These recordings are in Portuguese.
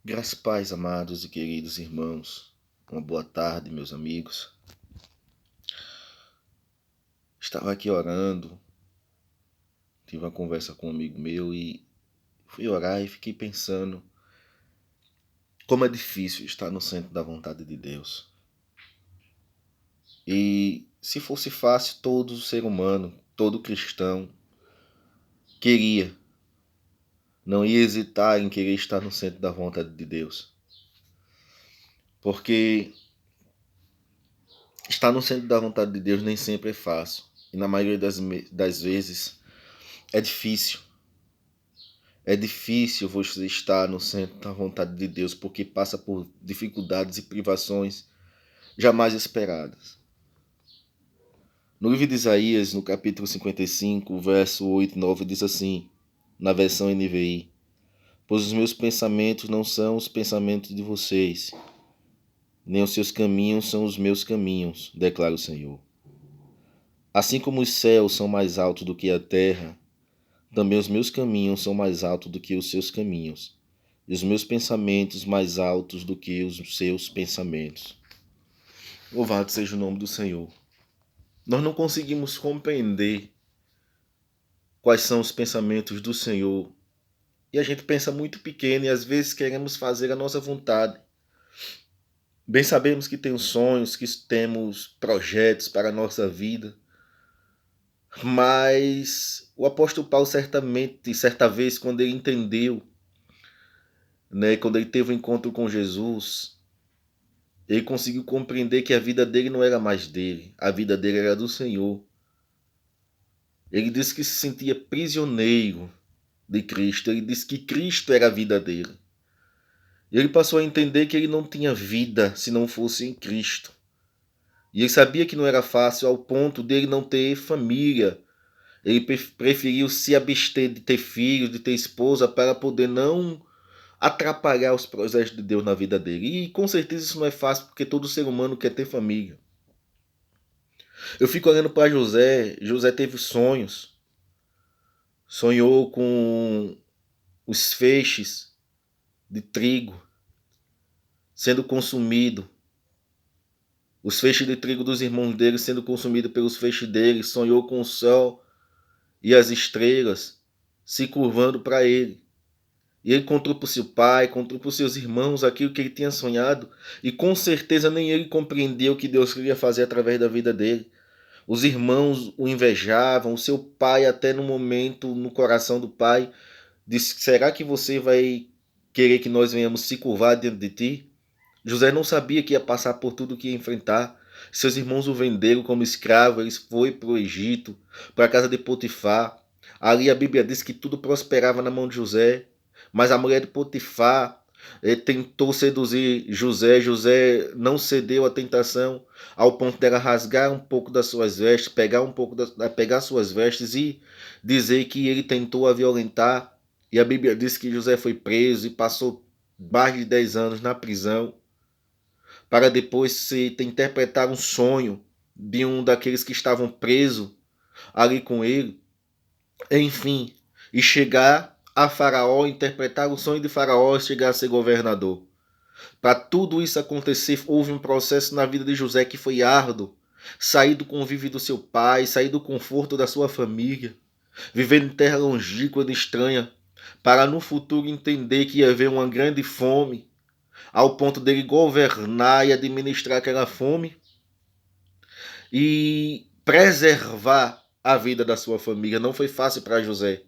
Graças e paz, amados e queridos irmãos. Uma boa tarde, meus amigos. Estava aqui orando, tive uma conversa com um amigo meu e fui orar e fiquei pensando como é difícil estar no centro da vontade de Deus. E se fosse fácil, todo ser humano, todo cristão queria, não ia hesitar em querer estar no centro da vontade de Deus. Porque estar no centro da vontade de Deus nem sempre é fácil. E na maioria das vezes é difícil. É difícil você estar no centro da vontade de Deus porque passa por dificuldades e privações jamais esperadas. No livro de Isaías, no capítulo 55, verso 8 e 9, diz assim, na versão NVI: Pois os meus pensamentos não são os pensamentos de vocês, nem os seus caminhos são os meus caminhos, declara o Senhor. Assim como os céus são mais altos do que a terra, também os meus caminhos são mais altos do que os seus caminhos, e os meus pensamentos mais altos do que os seus pensamentos. Louvado seja o nome do Senhor. Nós não conseguimos compreender quais são os pensamentos do Senhor. E a gente pensa muito pequeno e às vezes queremos fazer a nossa vontade. Bem sabemos que temos sonhos, que temos projetos para a nossa vida. Mas o apóstolo Paulo certa vez, quando ele entendeu, quando ele teve um encontro com Jesus, ele conseguiu compreender que a vida dele não era mais dele, a vida dele era do Senhor. Ele disse que se sentia prisioneiro de Cristo, ele disse que Cristo era a vida dele. E ele passou a entender que ele não tinha vida se não fosse em Cristo. E ele sabia que não era fácil ao ponto dele não ter família. Ele preferiu se abster de ter filhos, de ter esposa, para poder não atrapalhar os projetos de Deus na vida dele. E com certeza isso não é fácil, porque todo ser humano quer ter família. Eu fico olhando para José. José teve sonhos. Sonhou com os feixes de trigo sendo consumido. Os feixes de trigo dos irmãos dele sendo consumidos pelos feixes dele. Sonhou com o sol e as estrelas se curvando para ele. E ele contou para o seu pai, contou para os seus irmãos aquilo que ele tinha sonhado. E com certeza nem ele compreendeu o que Deus queria fazer através da vida dele. Os irmãos o invejavam, o seu pai até no momento, no coração do pai, disse, será que você vai querer que nós venhamos se curvar diante de ti? José não sabia que ia passar por tudo que ia enfrentar. Seus irmãos o venderam como escravo, ele foi para o Egito, para a casa de Potifar. Ali a Bíblia diz que tudo prosperava na mão de José. Mas a mulher de Potifar tentou seduzir José. José não cedeu à tentação, ao ponto dela rasgar um pouco das suas vestes, pegar suas vestes e dizer que ele tentou a violentar. E a Bíblia diz que José foi preso e passou mais de 10 anos na prisão, para depois interpretar um sonho de um daqueles que estavam presos ali com ele. Enfim, e chegar a Faraó, interpretar o sonho de Faraó e chegar a ser governador. Para tudo isso acontecer, houve um processo na vida de José que foi árduo. Sair do convívio do seu pai, sair do conforto da sua família, viver em terra longínqua e estranha, para no futuro entender que ia haver uma grande fome, ao ponto dele governar e administrar aquela fome e preservar a vida da sua família. Não foi fácil para José.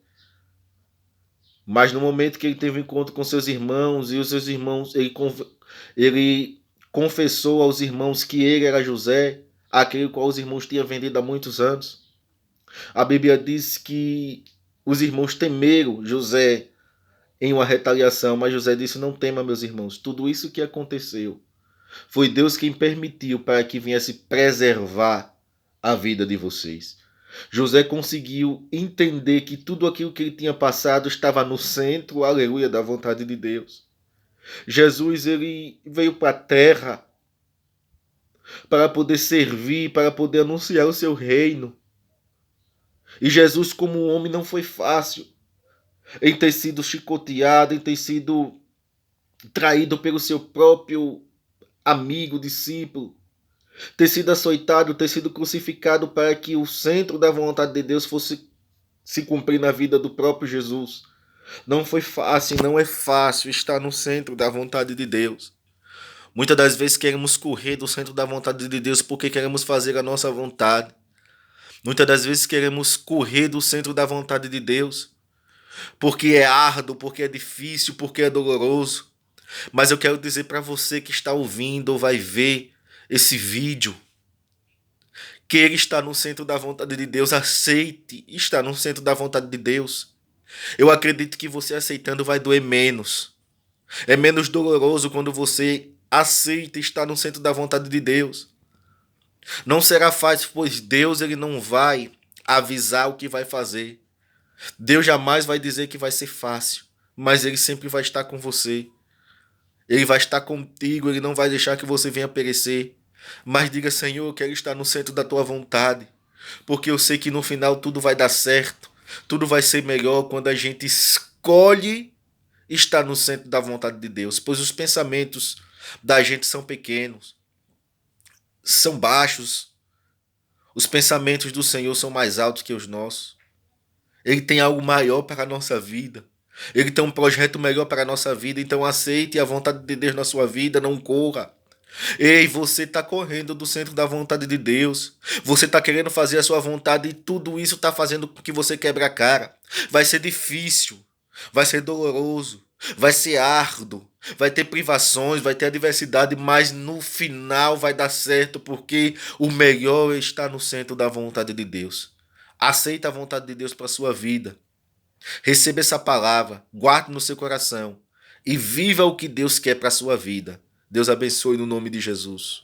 Mas no momento que ele teve um encontro com seus irmãos, e os seus irmãos, ele confessou aos irmãos que ele era José, aquele qual os irmãos tinham vendido há muitos anos. A Bíblia diz que os irmãos temeram José em uma retaliação, mas José disse, não tema, meus irmãos, tudo isso que aconteceu foi Deus quem permitiu para que viesse preservar a vida de vocês. José conseguiu entender que tudo aquilo que ele tinha passado estava no centro, aleluia, da vontade de Deus. Jesus, ele veio para a terra para poder servir, para poder anunciar o seu reino. E Jesus, como homem, não foi fácil em ter sido chicoteado, em ter sido traído pelo seu próprio amigo, discípulo, ter sido açoitado, ter sido crucificado para que o centro da vontade de Deus fosse se cumprir na vida do próprio Jesus. Não foi fácil, não é fácil estar no centro da vontade de Deus. Muitas das vezes queremos correr do centro da vontade de Deus porque queremos fazer a nossa vontade. Muitas das vezes queremos correr do centro da vontade de Deus porque é árduo, porque é difícil, porque é doloroso. Mas eu quero dizer para você que está ouvindo ou vai ver esse vídeo, que ele está no centro da vontade de Deus. Aceite estar no centro da vontade de Deus. Eu acredito que você aceitando vai doer menos. É menos doloroso quando você aceita estar no centro da vontade de Deus. Não será fácil, pois Deus ele não vai avisar o que vai fazer. Deus jamais vai dizer que vai ser fácil, mas ele sempre vai estar com você. Ele vai estar contigo, ele não vai deixar que você venha perecer. Mas diga, Senhor, eu quero estar no centro da tua vontade, porque eu sei que no final tudo vai dar certo, tudo vai ser melhor quando a gente escolhe estar no centro da vontade de Deus, pois os pensamentos da gente são pequenos, são baixos. Os pensamentos do Senhor são mais altos que os nossos. Ele tem algo maior para a nossa vida. Ele tem um projeto melhor para a nossa vida. Então aceite a vontade de Deus na sua vida. Não corra. Ei, você está correndo do centro da vontade de Deus. Você está querendo fazer a sua vontade e tudo isso está fazendo com que você quebre a cara. Vai ser difícil. Vai ser doloroso. Vai ser árduo. Vai ter privações, vai ter adversidade, mas no final vai dar certo porque o melhor está no centro da vontade de Deus. Aceita a vontade de Deus para a sua vida. Receba essa palavra, guarde no seu coração e viva o que Deus quer para a sua vida. Deus abençoe no nome de Jesus.